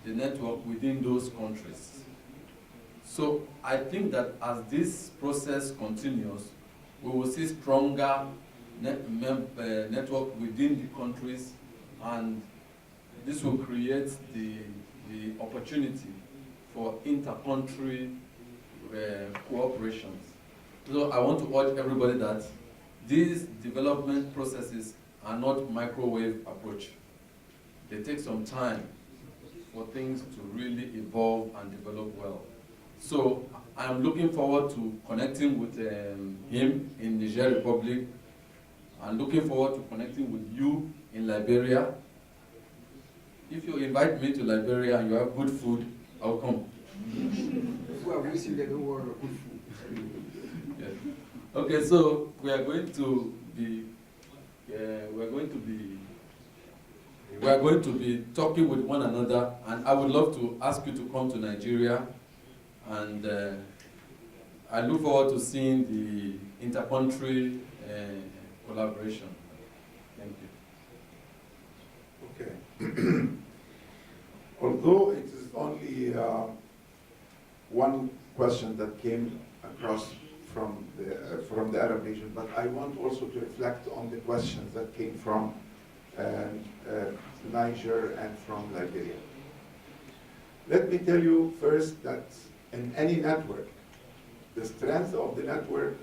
the network within those countries. So I think that as this process continues, we will see stronger network within the countries, and this will create the opportunity for inter-country cooperations. So I want to urge everybody that these development processes are not microwave approach. They take some time for things to really evolve and develop well. So I'm looking forward to connecting with him in Niger Republic, and looking forward to connecting with you in Liberia. If you invite me to Liberia and you have good food, I'll come. Yes. Okay, so we are going to be talking with one another, and I would love to ask you to come to Nigeria, and I look forward to seeing the inter-country collaboration. Thank you. Okay. Although it is only one question that came across from the Arab region, but I want also to reflect on the questions that came from Niger and from Liberia. Let me tell you first that in any network, the strength of the network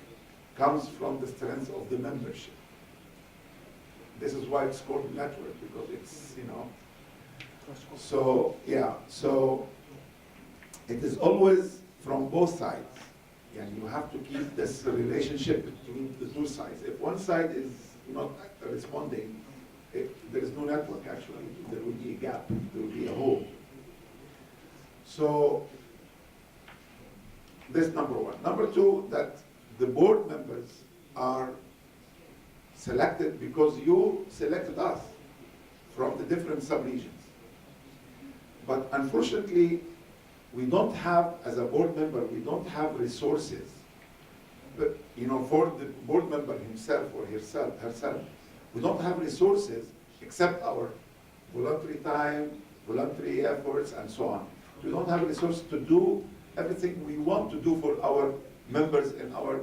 comes from the strength of the membership. This is why it's called network, because it's, so it is always from both sides. And you have to keep this relationship between the two sides. If one side is not responding, there is no network actually. There will be a gap, there will be a hole. So this number one. Number two, that the board members are selected because you selected us from the different sub-regions. But unfortunately, we don't have, as a board member, we don't have resources. But, for the board member himself or herself, we don't have resources except our voluntary time, voluntary efforts, and so on. We don't have resources to do everything we want to do for our members in our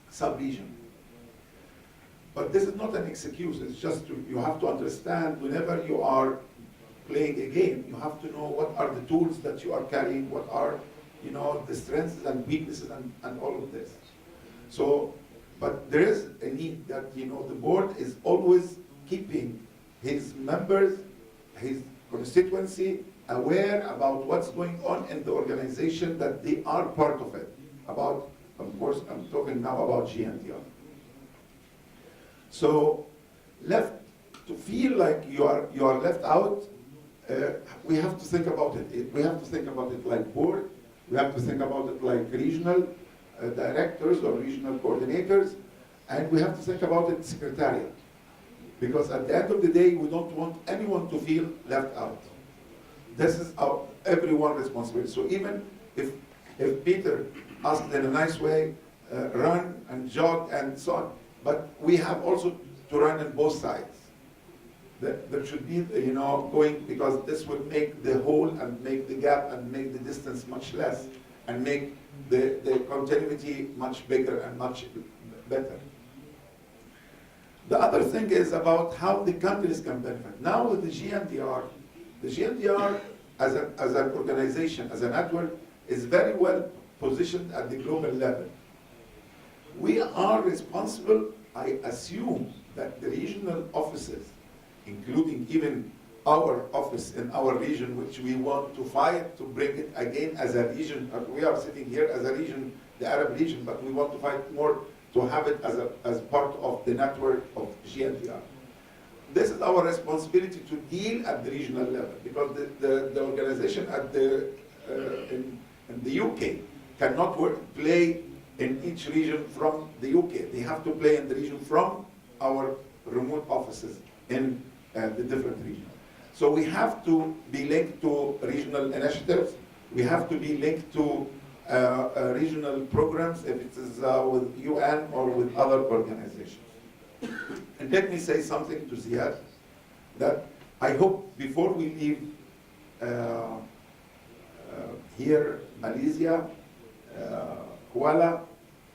sub-region. But this is not an excuse. It's just you have to understand whenever you are playing a game, you have to know what are the tools that you are carrying, what are the strengths and weaknesses and all of this. So, but there is a need that the board is always keeping his members, his constituency aware about what's going on in the organization, that they are part of it. Of course, I'm talking now about GNDR. So, left to feel like you are left out, we have to think about it. We have to think about it like board. We have to think about it like regional directors or regional coordinators, and we have to think about it secretariat. Because at the end of the day, we don't want anyone to feel left out. This is everyone's responsibility. So even if Peter asked in a nice way, run and jog and so on, but we have also to run on both sides. There should be, going, because this will make the hole and make the gap and make the distance much less and make the continuity much bigger and much better. The other thing is about how the countries can benefit. Now with the GNDR as an organization, as a network, is very well positioned at the global level. We are responsible, I assume, that the regional offices, including even our office in our region, which we want to fight to bring it again as a region. We are sitting here as a region, the Arab region, but we want to fight more to have it as part of the network of GNDR. This is our responsibility to deal at the regional level, because the organization in the UK cannot play in each region from the UK. They have to play in the region from our remote offices in the different regions. So we have to be linked to regional initiatives. We have to be linked to regional programs, if it is with UN or with other organizations. And let me say something to Ziad, that I hope before we leave here, Malaysia, Kuala,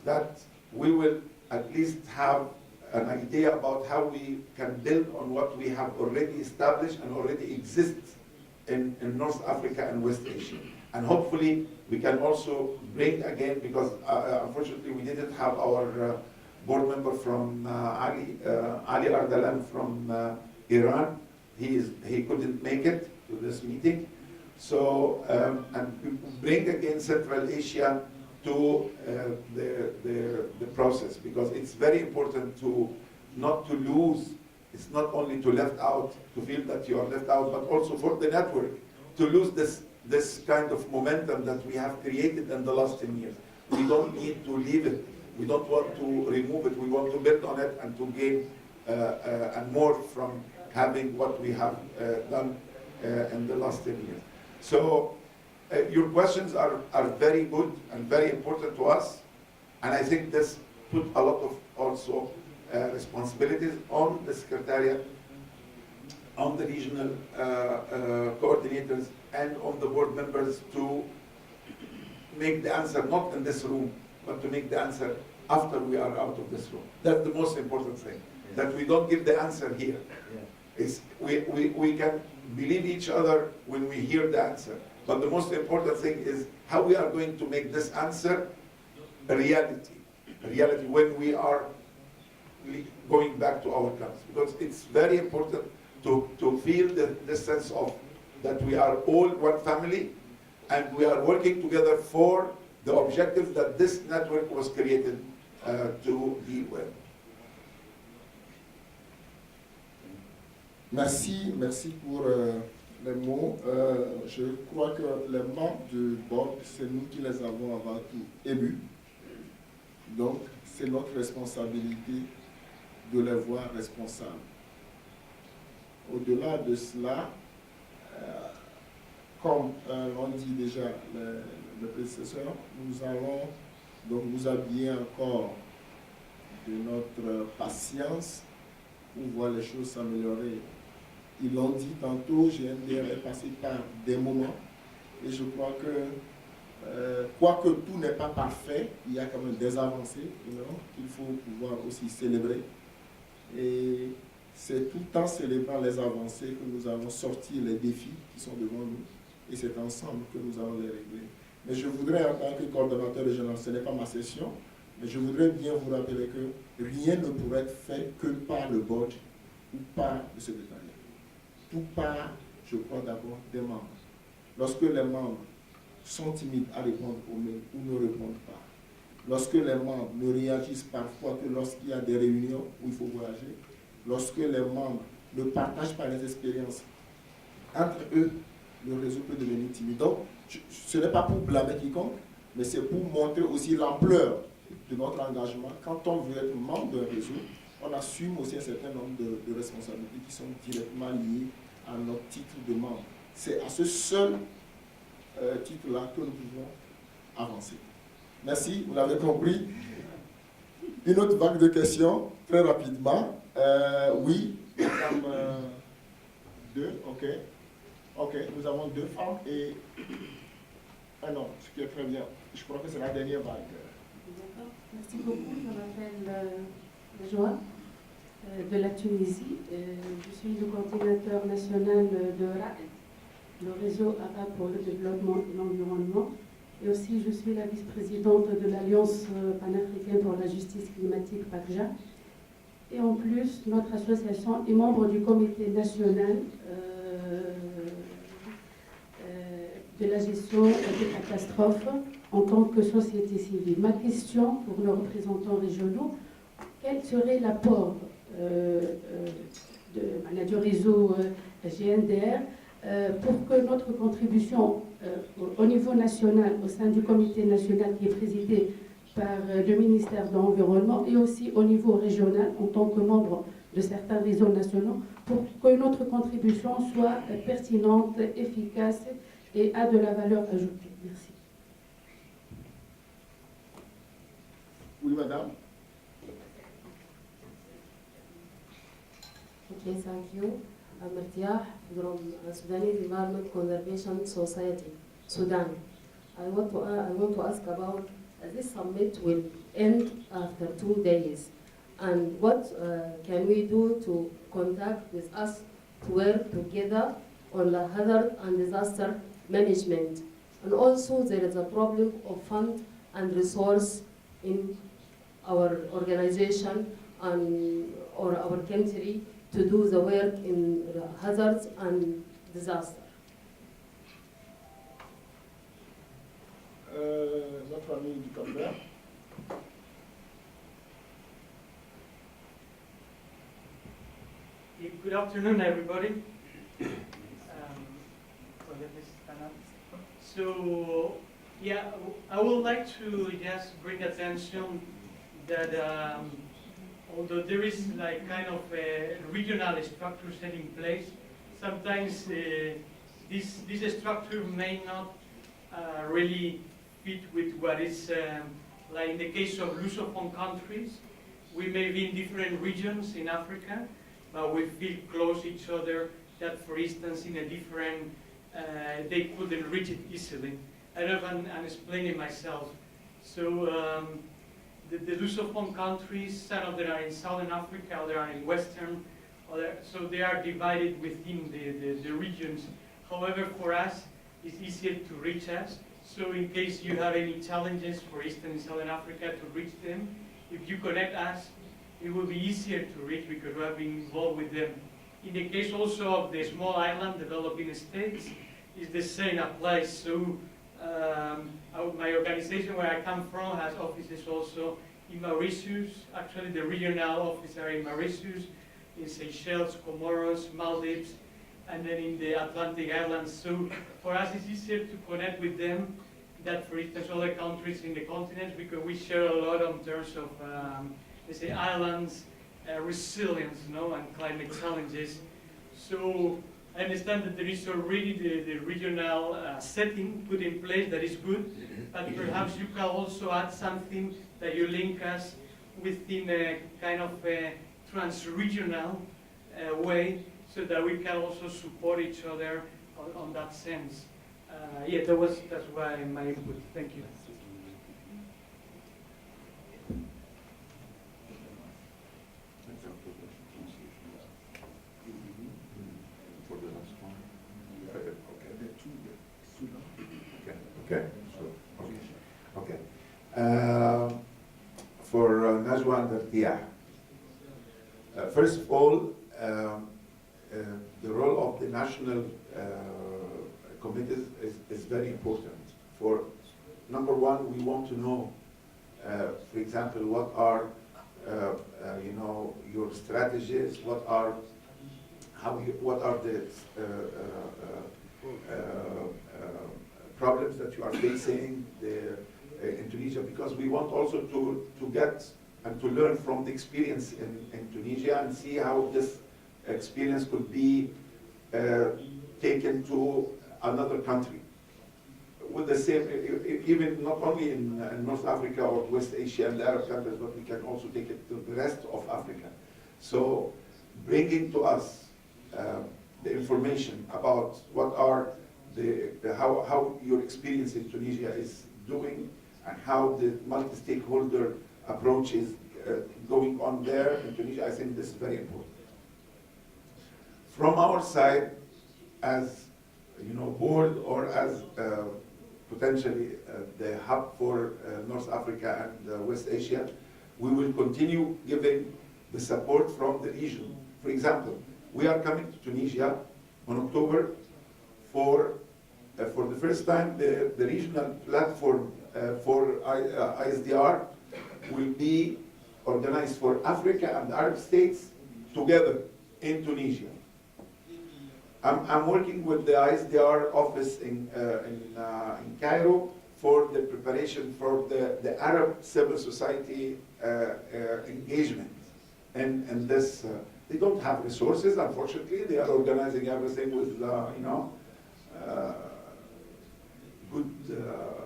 that we will at least have an idea about how we can build on what we have already established and already exists in North Africa and West Asia. And hopefully we can also bring again, because unfortunately we didn't have our board member from Ali Ardalan from Iran. He couldn't make it to this meeting. So, and we bring again Central Asia to the process, because it's very important to not to lose. It's not only to left out, to feel that you are left out, but also for the network to lose this kind of momentum that we have created in the last 10 years. We don't need to leave it. We don't want to remove it. We want to build on it and to gain and more from having what we have done in the last 10 years. So your questions are very good and very important to us. And I think this put a lot of also responsibilities on the Secretariat, on the regional coordinators, and on the board members to make the answer not in this room, but to make the answer after we are out of this room. That's the most important thing, that we don't give the answer here. It's, we can believe each other when we hear the answer, but the most important thing is how we are going to make this answer a reality when we are going back to our camps. Because it's very important to feel the sense of that we are all one family and we are working together for the objectives that this network was created to deal with. Merci pour les mots. Je crois que les membres du board, c'est nous qui les avons avant tout élus. Donc, c'est notre responsabilité de les voir responsables. Au-delà de cela, comme l'ont dit déjà le prédécesseur, nous allons donc nous habiller encore de notre patience pour voir les choses s'améliorer. Ils l'ont dit tantôt, GNDR est passé par des moments et je crois que quoique tout n'est pas parfait, il y a quand même des avancées qu'il faut pouvoir aussi célébrer. Et c'est tout le temps célébrant les avancées que nous allons sortir les défis qui sont devant nous et c'est ensemble que nous allons les régler. Mais je voudrais, en tant que coordonnateur régional, ce n'est pas ma session, mais je voudrais bien vous rappeler que rien ne pourrait être fait que par le board ou par le secrétariat. Tout part, je crois, d'abord des membres. Lorsque les membres sont timides à répondre aux mails ou ne répondent pas, lorsque les membres ne réagissent parfois que lorsqu'il y a des réunions où il faut voyager, lorsque les membres ne partagent pas les expériences entre eux, le réseau peut devenir timide. Donc, ce n'est pas pour blâmer quiconque, mais c'est pour montrer aussi l'ampleur de notre engagement. Quand on veut être membre d'un réseau, on assume aussi un certain nombre de responsabilités qui sont directement liées à notre titre de membre. C'est à ce seul titre-là que nous pouvons avancer. Merci, vous l'avez compris. Une autre vague de questions, très rapidement. Oui, madame, deux, ok. Ok, nous avons deux femmes et un homme, ce qui est très bien. Je crois que c'est la dernière vague. D'accord, merci beaucoup. Je m'appelle Joa de la Tunisie. Je suis le coordinateur national de RAED, le réseau arabe pour le développement et l'environnement. Et aussi, je suis la vice-présidente de l'Alliance panafricaine pour la justice climatique, PACJA. Et en plus, notre association est membre du comité national de la gestion des catastrophes en tant que société civile. Ma question pour nos représentants régionaux, quel serait l'apport du réseau GNDR pour que notre contribution au niveau national, au sein du comité national qui est présidé par le ministère de l'Environnement et aussi au niveau régional en tant que membre de certains réseaux nationaux, pour que notre contribution soit pertinente, efficace et a de la valeur ajoutée. Merci. Oui, madame. Okay, thank you. Amartiah from Sudanese Environment Conservation Society, Sudan. I want to ask about this summit will end after 2 days, and what can we do to contact with us to work together on the hazard and disaster management? And also there is a problem of fund and resource in our organization and or our country to do the work in hazards and disaster. Notre ami du Cap-Vert. Good afternoon, everybody. So, yeah, I would like to just bring attention that although there is like kind of a regional structure set in place, sometimes this structure may not really fit with what is like in the case of Lusophone countries. We may be in different regions in Africa, but we feel close to each other that, for instance, in a different, they couldn't reach it easily. I don't know if I'm explaining myself. So the Lusophone countries, some of them are in Southern Africa, others are in Western, so they are divided within the regions. However, for us, it's easier to reach us. So in case you have any challenges, for instance, in Southern Africa, to reach them, if you connect us, it will be easier to reach because we have been involved with them. In the case also of the small island developing states, it's the same applies. So my organization where I come from has offices also in Mauritius. Actually, the regional offices are in Mauritius, in Seychelles, Comoros, Maldives, and then in the Atlantic Islands. So for us, it's easier to connect with them than, for instance, other countries in the continent because we share a lot in terms of, let's say, islands, resilience, and climate challenges. So I understand that there is already the regional setting put in place that is good, but perhaps you can also add something that you link us within a kind of a trans-regional way so that we can also support each other on that sense. Yeah, that's why my input. Thank you. Okay. Okay. For Najwa and Artiah, first of all, the role of the national committees is very important. For number one, we want to know, for example, what are your strategies, what are the problems that you are facing in Tunisia, because we want also to get and to learn from the experience in Tunisia and see how this experience could be taken to another country. With the same, even not only in North Africa or West Asia and the Arab countries, but we can also take it to the rest of Africa. So bringing to us the information about what are how your experience in Tunisia is doing and how the multi-stakeholder approach is going on there in Tunisia, I think this is very important. From our side, as board or as potentially the hub for North Africa and West Asia, we will continue giving the support from the region. For example, we are coming to Tunisia on October for the first time. The regional platform for ISDR will be organized for Africa and Arab states together in Tunisia. I'm working with the ISDR office in Cairo for the preparation for the Arab civil society engagement. And this, they don't have resources, unfortunately. They are organizing everything with, good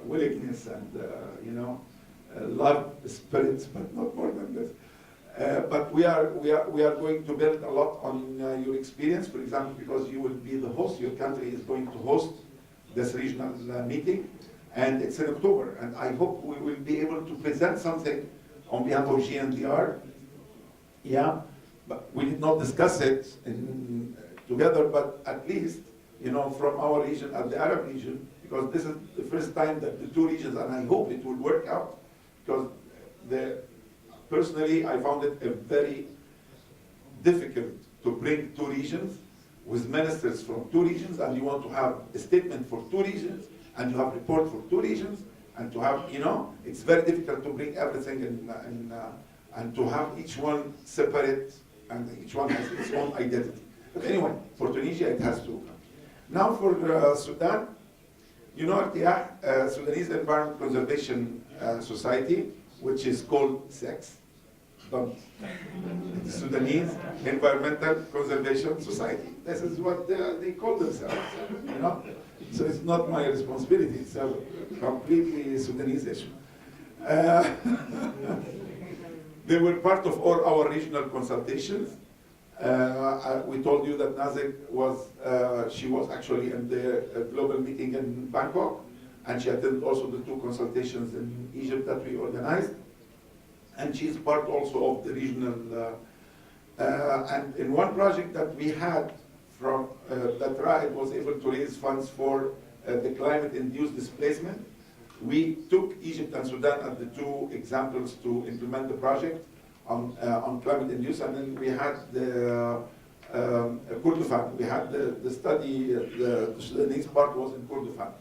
willingness and, love spirits, but not more than this. But we are going to build a lot on your experience, for example, because you will be the host, your country is going to host this regional meeting, and it's in October, and I hope we will be able to present something on behalf of GNDR. Yeah, but we did not discuss it together, but at least, from our region and the Arab region, because this is the first time that the two regions, and I hope it will work out, because personally, I found it very difficult to bring two regions with ministers from two regions, and you want to have a statement for two regions, and you have report for two regions, and to have, it's very difficult to bring everything and to have each one separate, and each one has its own identity. But anyway, for Tunisia, it has to. Now for Sudan, Irtiah, Sudanese Environment Conservation Society, which is called SEX, Sudanese Environmental Conservation Society. This is what they call themselves, So it's not my responsibility. It's a completely Sudanese issue. They were part of all our regional consultations. We told you that Nazik she was actually in the global meeting in Bangkok, and she attended also the two consultations in Egypt that we organized. And she's part also of the regional, and in one project that we had from, that RAID was able to raise funds for the climate-induced displacement. We took Egypt and Sudan as the two examples to implement the project on climate-induced, and then we had the Kurdufan. We had the study, the Sudanese part was in Kurdufan.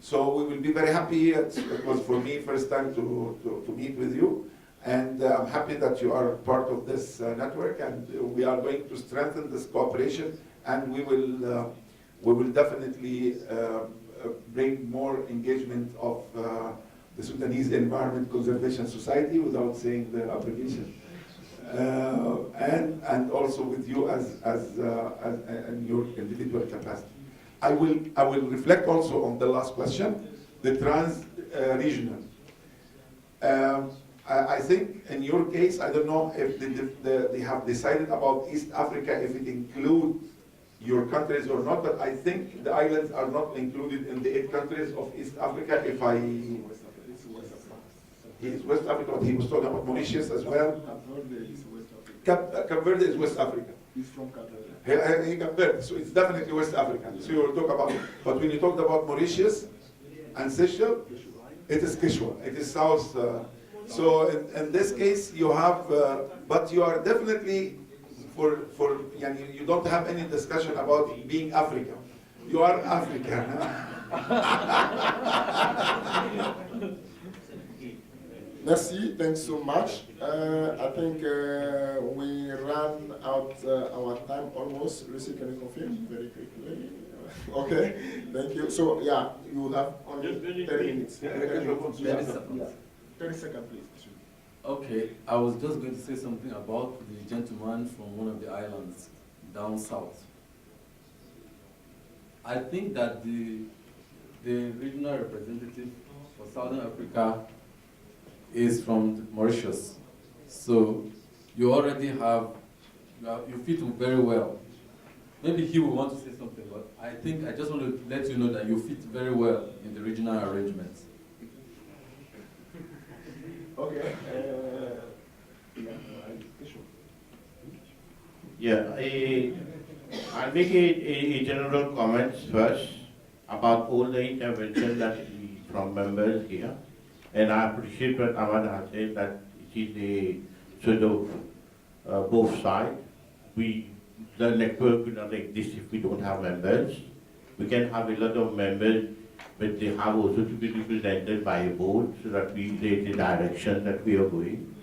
So we will be very happy. It was for me first time to meet with you. And I'm happy that you are part of this network, and we are going to strengthen this cooperation, and we will definitely bring more engagement of the Sudanese Environment Conservation Society without saying the abbreviation, and also with you as in your individual capacity. I will reflect also on the last question, the trans-regional. I think in your case, I don't know if they have decided about East Africa, if it includes your countries or not, but I think the islands are not included in the 8 countries of East Africa. He is West Africa, but he was talking about Mauritius as well. Cape Verde is West Africa. He's from Cape Verde. Cape Verde, so it's definitely West African. So you will talk about, but when you talked about Mauritius and Seychelles, it is Kishwa, it is South. So in this case, you have, but you are definitely you don't have any discussion about being African. You are African. Merci, thanks so much. I think we ran out our time almost. Lucy, can you confirm very quickly? Okay, thank you. So yeah, you have only 30 minutes. 30 seconds. 30 seconds, please. Okay, I was just going to say something about the gentleman from one of the islands down south. I think that the regional representative for Southern Africa is from Mauritius. So you already you fit very well. Maybe he will want to say something, but I just want to let you know that you fit very well in the regional arrangements. Okay. Yeah, I'll make a general comments first about all the intervention that from members here, and I appreciate what Ahmad has said, that it is a sort of both sides. The network will not exist if we don't have members. We can have a lot of members, but they have also to be represented by a board so that we take the direction that we are going.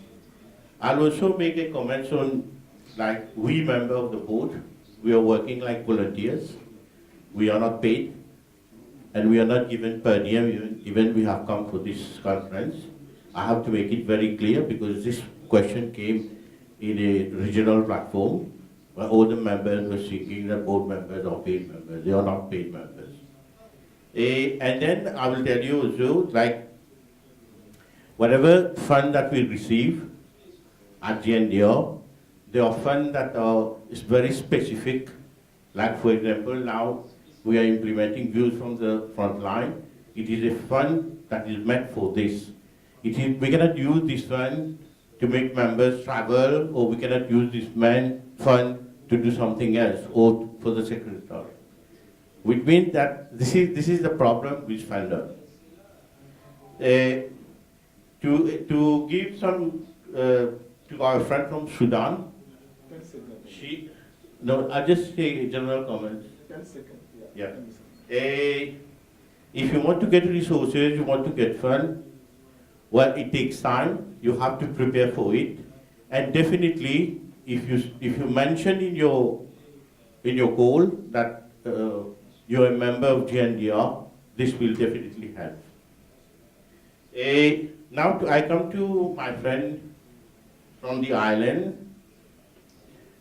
I'll also make a comment on, like, we members of the board, we are working like volunteers. We are not paid, and we are not given per diem, even we have come for this conference. I have to make it very clear because this question came in a regional platform where all the members were seeking that board members are paid members. They are not paid members. And then I will tell you also, like, whatever fund that we receive, at GNDR. There are funds that is very specific. Like for example, now we are implementing views from the front line. It is a fund that is meant for this. We cannot use this fund to make members travel, or we cannot use this fund to do something else, or for the secretary. Which means that this is the problem with funder. To give some to our friend from Sudan, I'll just say a general comment. 10 seconds. Yeah. If you want to get resources, you want to get funds, well, it takes time. You have to prepare for it, and definitely, if you mention in your goal that you're a member of GNDR, this will definitely help. Now I come to my friend from the island.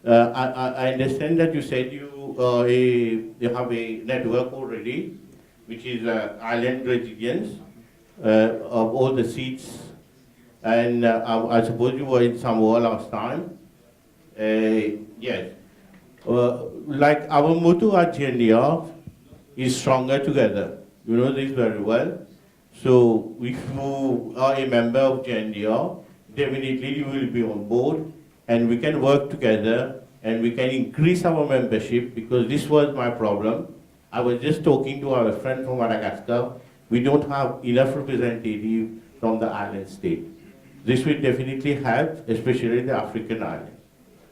I understand that you said you have a network already, which is island resilience of all the seats. And I suppose you were in Samoa last time. Yes. Like our motto at GNDR is stronger together. You know this very well. So if you are a member of GNDR, definitely you will be on board, and we can work together and we can increase our membership, because this was my problem. I was just talking to our friend from Madagascar. We don't have enough representatives from the island state. This will definitely help, especially the African island.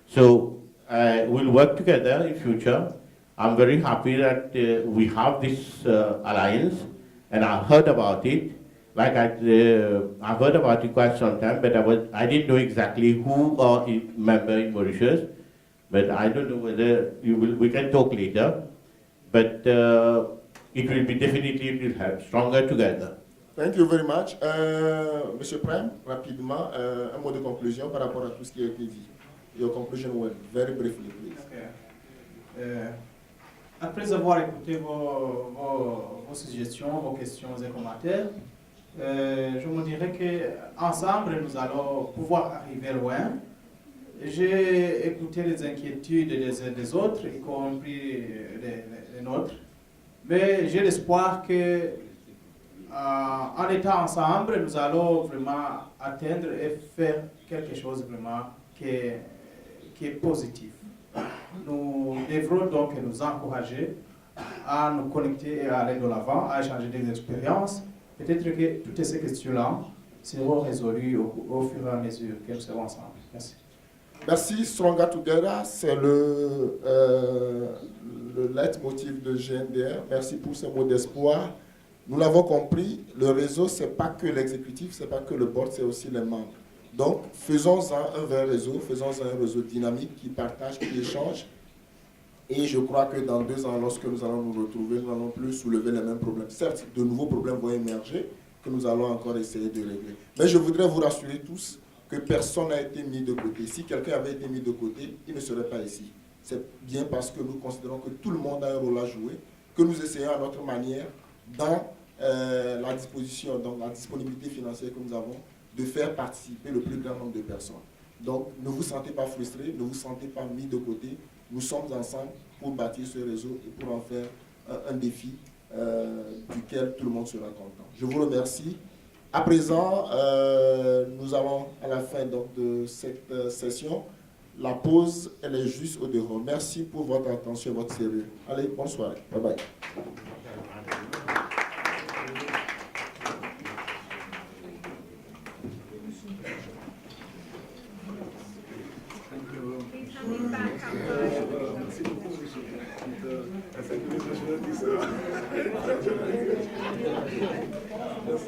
So we'll work together in future. I'm very happy that we have this alliance, and I heard about it. Like I've heard about it quite some time, but I didn't know exactly who are a member in Mauritius. But I don't know whether we can talk later. But it will be definitely, it will help, stronger together. Thank you very much. Monsieur Prem, rapidement, un mot de conclusion par rapport à tout ce qui a été dit. Your conclusion word, very briefly, please. Okay. Après avoir écouté vos suggestions, vos questions et commentaires, je me dirais qu'ensemble, nous allons pouvoir arriver loin. J'ai écouté les inquiétudes des uns des autres, y compris les nôtres, mais j'ai l'espoir que en étant ensemble, nous allons vraiment atteindre et faire quelque chose vraiment qui est positif. Nous devrons donc nous encourager à nous connecter et à aller de l'avant, à échanger des expériences. Peut-être que toutes ces questions-là seront résolues au fur et à mesure que nous serons ensemble. Merci. Merci. Stronger Together, c'est le leitmotiv de GNDR. Merci pour ce mot d'espoir. Nous l'avons compris, le réseau, ce n'est pas que l'exécutif, ce n'est pas que le board, c'est aussi les membres. Donc, faisons-en un vrai réseau, faisons-en un réseau dynamique qui partage, qui échange. Et je crois que dans 2 ans, lorsque nous allons nous retrouver, nous n'allons plus soulever les mêmes problèmes. Certes, de nouveaux problèmes vont émerger, que nous allons encore essayer de régler. Mais je voudrais vous rassurer tous que personne n'a été mis de côté. Si quelqu'un avait été mis de côté, il ne serait pas ici. C'est bien parce que nous considérons que tout le monde a un rôle à jouer, que nous essayons à notre manière, dans la disposition, dans la disponibilité financière que nous avons, de faire participer le plus grand nombre de personnes. Donc, ne vous sentez pas frustrés, ne vous sentez pas mis de côté. Nous sommes ensemble pour bâtir ce réseau et pour en faire un défi duquel tout le monde sera content. Je vous remercie. À présent, nous allons à la fin donc, de cette session. La pause, elle est juste au dehors. Merci pour votre attention et votre sérieux. Allez, bonne soirée. Bye bye. That's